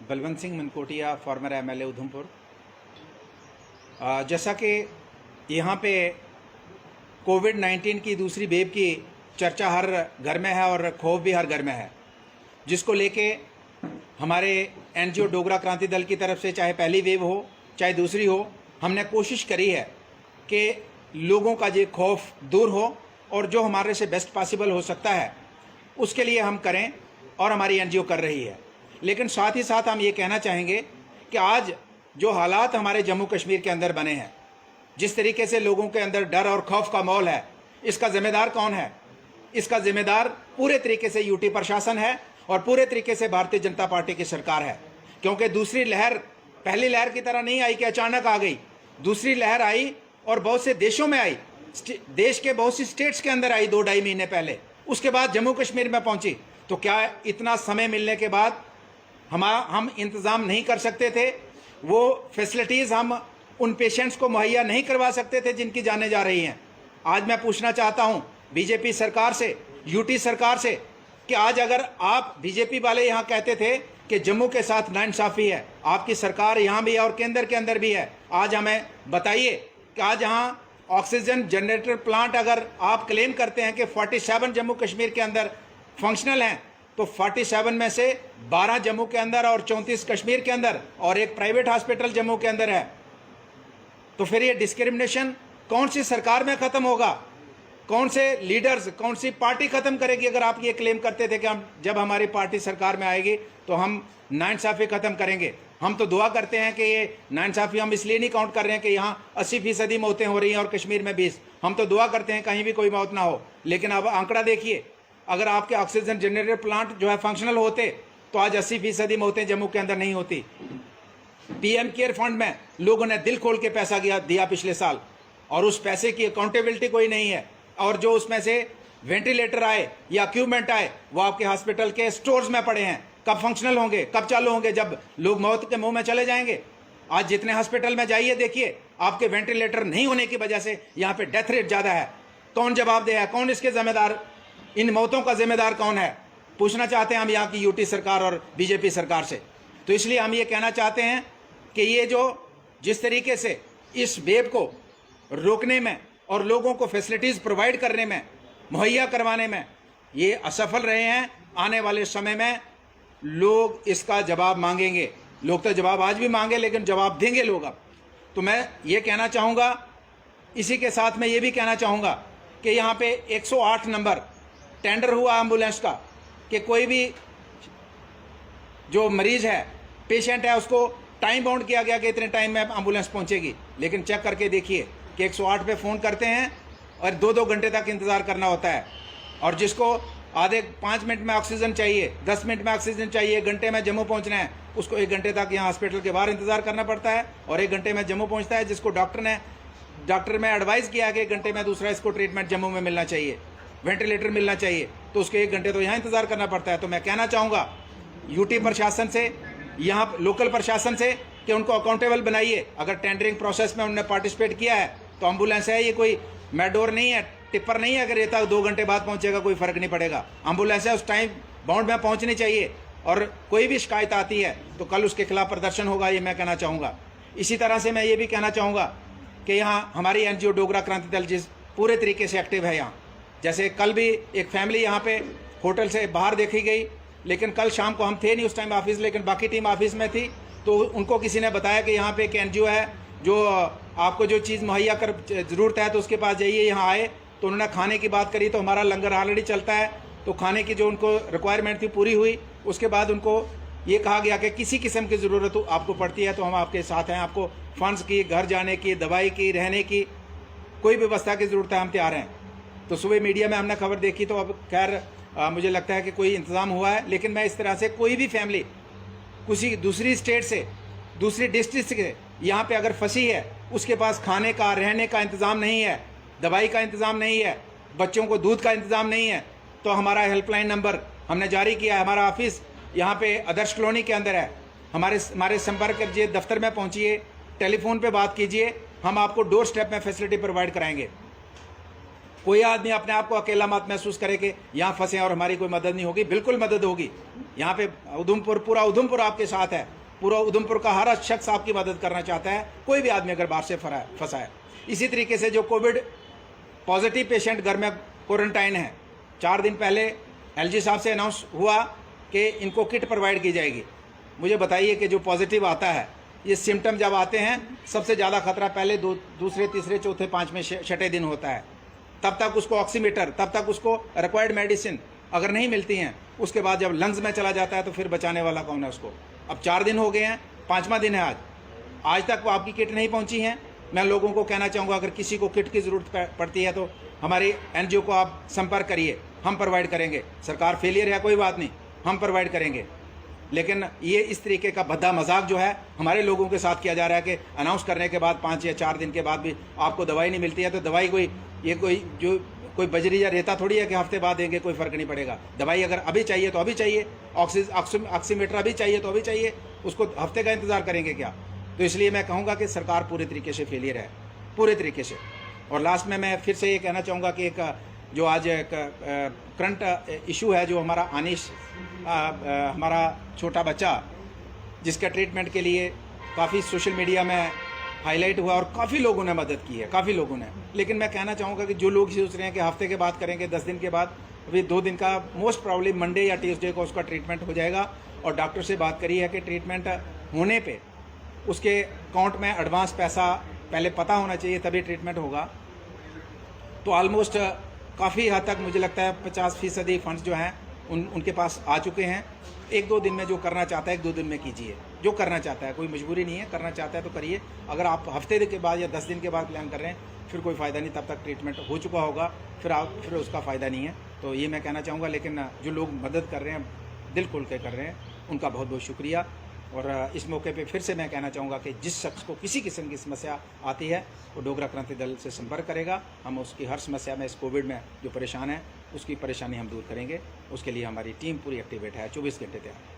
Balwant Singh Mankotia, farmer MLA Udhampur. जैसा कि यहाँ पे कोविड-19 की दूसरी वेव की चर्चा हर घर में है और खौफ भी हर घर में है, जिसको लेके हमारे एनजीओ डोगरा क्रांति दल की तरफ से चाहे पहली वेव हो चाहे दूसरी हो, हमने कोशिश करी है कि लोगों का ये खौफ दूर हो और जो हमारे से बेस्ट पॉसिबल हो सकता है उसके लिए हम करें, और हमारी एनजीओ कर रही है। लेकिन साथ ही साथ हम ये कहना चाहेंगे कि आज जो हालात हमारे जम्मू कश्मीर के अंदर बने हैं, जिस तरीके से लोगों के अंदर डर और खौफ का माहौल है, इसका जिम्मेदार कौन है? इसका जिम्मेदार पूरे तरीके से यूटी प्रशासन है और पूरे तरीके से भारतीय जनता पार्टी की सरकार है। क्योंकि दूसरी लहर पहली लहर की तरह नहीं आई कि अचानक आ गई। दूसरी लहर आई और बहुत से देशों में आई, देश के बहुत सी स्टेट्स के अंदर आई 2-2.5 महीने पहले, उसके बाद जम्मू कश्मीर में पहुंची। तो क्या इतना समय मिलने के बाद हम इंतज़ाम नहीं कर सकते थे? वो फैसिलिटीज़ हम उन पेशेंट्स को मुहैया नहीं करवा सकते थे जिनकी जानें जा रही हैं? आज मैं पूछना चाहता हूं बीजेपी सरकार से, यूटी सरकार से, कि आज अगर आप बीजेपी वाले यहाँ कहते थे कि जम्मू के साथ नाइंसाफ़ी है, आपकी सरकार यहाँ भी है और केंद्र के अंदर भी है, आज हमें बताइए कि आज यहाँ ऑक्सीजन जनरेटर प्लांट अगर आप क्लेम करते हैं कि 47 जम्मू कश्मीर के अंदर फंक्शनल हैं, तो 47 में से 12 जम्मू के अंदर और 34 कश्मीर के अंदर और एक प्राइवेट हॉस्पिटल जम्मू के अंदर है। तो फिर ये डिस्क्रिमिनेशन कौन सी सरकार में ख़त्म होगा? कौन से लीडर्स, कौन सी पार्टी ख़त्म करेगी? अगर आप ये क्लेम करते थे कि हम जब हमारी पार्टी सरकार में आएगी तो हम नाइंसाफ़ी ख़त्म करेंगे। हम तो दुआ करते हैं कि ये नाइंसाफ़ी हम इसलिए नहीं काउंट कर रहे हैं कि यहाँ 80% मौतें हो रही हैं और कश्मीर में 20। हम तो दुआ करते हैं कहीं भी कोई मौत ना हो। लेकिन अब आंकड़ा देखिए, अगर आपके ऑक्सीजन जनरेटर प्लांट जो है फंक्शनल होते तो आज 80% मौतें जम्मू के अंदर नहीं होती। पीएम केयर फंड में लोगों ने दिल खोल के पैसा दिया पिछले साल, और उस पैसे की अकाउंटेबिलिटी कोई नहीं है। और जो उसमें से वेंटिलेटर आए या इक्विपमेंट आए वो आपके हॉस्पिटल के स्टोर्स में पड़े हैं। कब फंक्शनल होंगे, कब चालू होंगे? जब लोग मौत के मुंह में चले जाएंगे। आज जितने हॉस्पिटल में जाइए देखिए, आपके वेंटिलेटर नहीं होने की वजह से यहाँ पे डेथ रेट ज़्यादा है। कौन जवाबदेह है? कौन इसके जिम्मेदार? इन मौतों का जिम्मेदार कौन है? पूछना चाहते हैं हम यहाँ की यूटी सरकार और बीजेपी सरकार से। तो इसलिए हम ये कहना चाहते हैं कि ये जो जिस तरीके से इस वेव को रोकने में और लोगों को फैसिलिटीज़ प्रोवाइड करने में, मुहैया करवाने में ये असफल रहे हैं, आने वाले समय में लोग इसका जवाब मांगेंगे। लोग तो जवाब आज भी मांगे, लेकिन जवाब देंगे लोग अब। तो मैं ये कहना चाहूँगा, इसी के साथ मैं ये भी कहना चाहूँगा कि यहाँ पे 108 नंबर टेंडर हुआ एम्बुलेंस का, कि कोई भी जो मरीज़ है, पेशेंट है, उसको टाइम बाउंड किया गया कि इतने टाइम में एम्बुलेंस पहुँचेगी। लेकिन चेक करके देखिए कि 108 पे फ़ोन करते हैं और 2-2 घंटे तक इंतज़ार करना होता है। और जिसको आधे 5 मिनट में ऑक्सीजन चाहिए, 10 मिनट में ऑक्सीजन चाहिए, 1 घंटे में जम्मू पहुंचना है, उसको 1 घंटे तक यहाँ हॉस्पिटल के बाहर इंतज़ार करना पड़ता है और 1 घंटे में जम्मू पहुंचता है। जिसको डॉक्टर ने एडवाइस किया कि 1 घंटे में दूसरा इसको ट्रीटमेंट जम्मू में मिलना चाहिए, वेंटिलेटर मिलना चाहिए, तो उसके 1 घंटे तो यहाँ इंतज़ार करना पड़ता है। तो मैं कहना चाहूँगा यूटी प्रशासन से, यहाँ लोकल प्रशासन से, कि उनको अकाउंटेबल बनाइए। अगर टेंडरिंग प्रोसेस में उन्होंने पार्टिसिपेट किया है तो एम्बुलेंस है, ये कोई मेडोर नहीं है, टिप्पर नहीं है। अगर ये तक 2 घंटे बाद पहुंचेगा कोई फ़र्क नहीं पड़ेगा। एम्बुलेंस है, उस टाइम बाउंड में पहुंचनी चाहिए। और कोई भी शिकायत आती है तो कल उसके खिलाफ प्रदर्शन होगा, ये मैं कहना चाहूँगा। इसी तरह से मैं ये भी कहना चाहूँगा कि यहाँ हमारी एनजीओ डोगरा क्रांति दल जिस पूरे तरीके से एक्टिव है यहाँ, जैसे कल भी एक फैमिली यहाँ पे होटल से बाहर देखी गई, लेकिन कल शाम को हम थे नहीं उस टाइम ऑफिस, लेकिन बाकी टीम ऑफिस में थी। तो उनको किसी ने बताया कि यहाँ पे एक एनजीओ है जो आपको जो चीज़ मुहैया कर ज़रूरत है तो उसके पास जाइए। यहाँ आए तो उन्होंने खाने की बात करी, तो हमारा लंगर ऑलरेडी चलता है, तो खाने की जो उनको रिक्वायरमेंट थी पूरी हुई। उसके बाद उनको ये कहा गया कि किसी किस्म की ज़रूरत आपको पड़ती है तो हम आपके साथ हैं, आपको फंड्स की, घर जाने की, दवाई की, रहने की, कोई व्यवस्था की ज़रूरत है, हम तैयार हैं। तो सुबह मीडिया में हमने खबर देखी, तो अब खैर मुझे लगता है कि कोई इंतज़ाम हुआ है। लेकिन मैं इस तरह से कोई भी फैमिली किसी दूसरी स्टेट से, दूसरी डिस्ट्रिक्ट से यहाँ पे अगर फंसी है, उसके पास खाने का, रहने का इंतज़ाम नहीं है, दवाई का इंतज़ाम नहीं है, बच्चों को दूध का इंतज़ाम नहीं है, तो हमारा हेल्पलाइन नंबर हमने जारी किया है। हमारा ऑफिस यहाँ पे आदर्श कॉलोनी के अंदर है। हमारे संपर्क कीजिए, दफ्तर में पहुँचिए, टेलीफोन पे बात कीजिए, हम आपको डोर स्टेप में फैसिलिटी प्रोवाइड कराएंगे। कोई आदमी अपने आप को अकेला मत महसूस करे कि यहाँ फंसे और हमारी कोई मदद नहीं होगी। बिल्कुल मदद होगी। यहाँ पे उधमपुर, पूरा उधमपुर आपके साथ है। पूरा उधमपुर का हर शख्स आपकी मदद करना चाहता है, कोई भी आदमी अगर बाहर से फंसा है। इसी तरीके से जो कोविड पॉजिटिव पेशेंट घर में क्वारंटाइन है, 4 दिन पहले एलजी साहब से अनाउंस हुआ कि इनको किट प्रोवाइड की जाएगी। मुझे बताइए कि जो पॉजिटिव आता है, ये सिम्टम जब आते हैं सबसे ज़्यादा खतरा पहले दूसरे तीसरे चौथे पाँचवें छठे दिन होता है। तब तक उसको ऑक्सीमीटर, तब तक उसको रिक्वायर्ड मेडिसिन अगर नहीं मिलती हैं, उसके बाद जब लंग्स में चला जाता है तो फिर बचाने वाला कौन है उसको। अब 4 दिन हो गए हैं, 5वां दिन है आज तक वो आपकी किट नहीं पहुंची है। मैं लोगों को कहना चाहूँगा, अगर किसी को किट की ज़रूरत पड़ती है तो हमारी एनजीओ को आप संपर्क करिए, हम प्रोवाइड करेंगे। सरकार फेलियर है कोई बात नहीं, हम प्रोवाइड करेंगे। लेकिन ये इस तरीके का भद्दा मजाक जो है हमारे लोगों के साथ किया जा रहा है कि अनाउंस करने के बाद 5 या 4 दिन के बाद भी आपको दवाई नहीं मिलती है, तो दवाई कोई बजरी या रेता थोड़ी है कि हफ्ते बाद देंगे, कोई फ़र्क नहीं पड़ेगा। दवाई अगर अभी चाहिए तो अभी चाहिए, ऑक्सीमीटर अभी चाहिए तो अभी चाहिए, उसको हफ्ते का इंतज़ार करेंगे क्या? तो इसलिए मैं कहूँगा कि सरकार पूरे तरीके से फेलियर है, पूरे तरीके से। और लास्ट में मैं फिर से ये कहना चाहूँगा कि एक जो आज एक करंट इशू है, जो हमारा अनीश हमारा छोटा बच्चा, जिसका ट्रीटमेंट के लिए काफ़ी सोशल मीडिया में हाईलाइट हुआ और काफ़ी लोगों ने मदद की है, काफ़ी लोगों ने। लेकिन मैं कहना चाहूँगा कि जो लोग सोच रहे हैं कि हफ्ते के बाद करेंगे, 10 दिन के बाद, अभी 2 दिन का, मोस्ट प्रॉब्ली मंडे या ट्यूसडे को उसका ट्रीटमेंट हो जाएगा। और डॉक्टर से बात करी है कि ट्रीटमेंट होने पे उसके अकाउंट में एडवांस पैसा पहले पता होना चाहिए, तभी ट्रीटमेंट होगा। तो ऑलमोस्ट काफ़ी हद तक मुझे लगता है 50% फंड्स जो हैं उनके पास आ चुके हैं। 1-2 दिन में जो करना चाहता है 1-2 दिन में कीजिए, जो करना चाहता है, कोई मजबूरी नहीं है, करना चाहता है तो करिए। अगर आप हफ्ते के बाद या 10 दिन के बाद प्लान कर रहे हैं फिर कोई फ़ायदा नहीं, तब तक ट्रीटमेंट हो चुका होगा, फिर उसका फ़ायदा नहीं है। तो ये मैं कहना चाहूँगा। लेकिन जो लोग मदद कर रहे हैं, दिल खोल के कर रहे हैं, उनका बहुत बहुत शुक्रिया। और इस मौके पे फिर से मैं कहना चाहूँगा कि जिस शख्स को किसी किस्म की समस्या आती है वो डोगरा क्रांति दल से संपर्क करेगा। हम उसकी हर समस्या में, इस कोविड में जो परेशान है, उसकी परेशानी हम दूर करेंगे। उसके लिए हमारी टीम पूरी एक्टिवेट है, 24 घंटे तैयार है।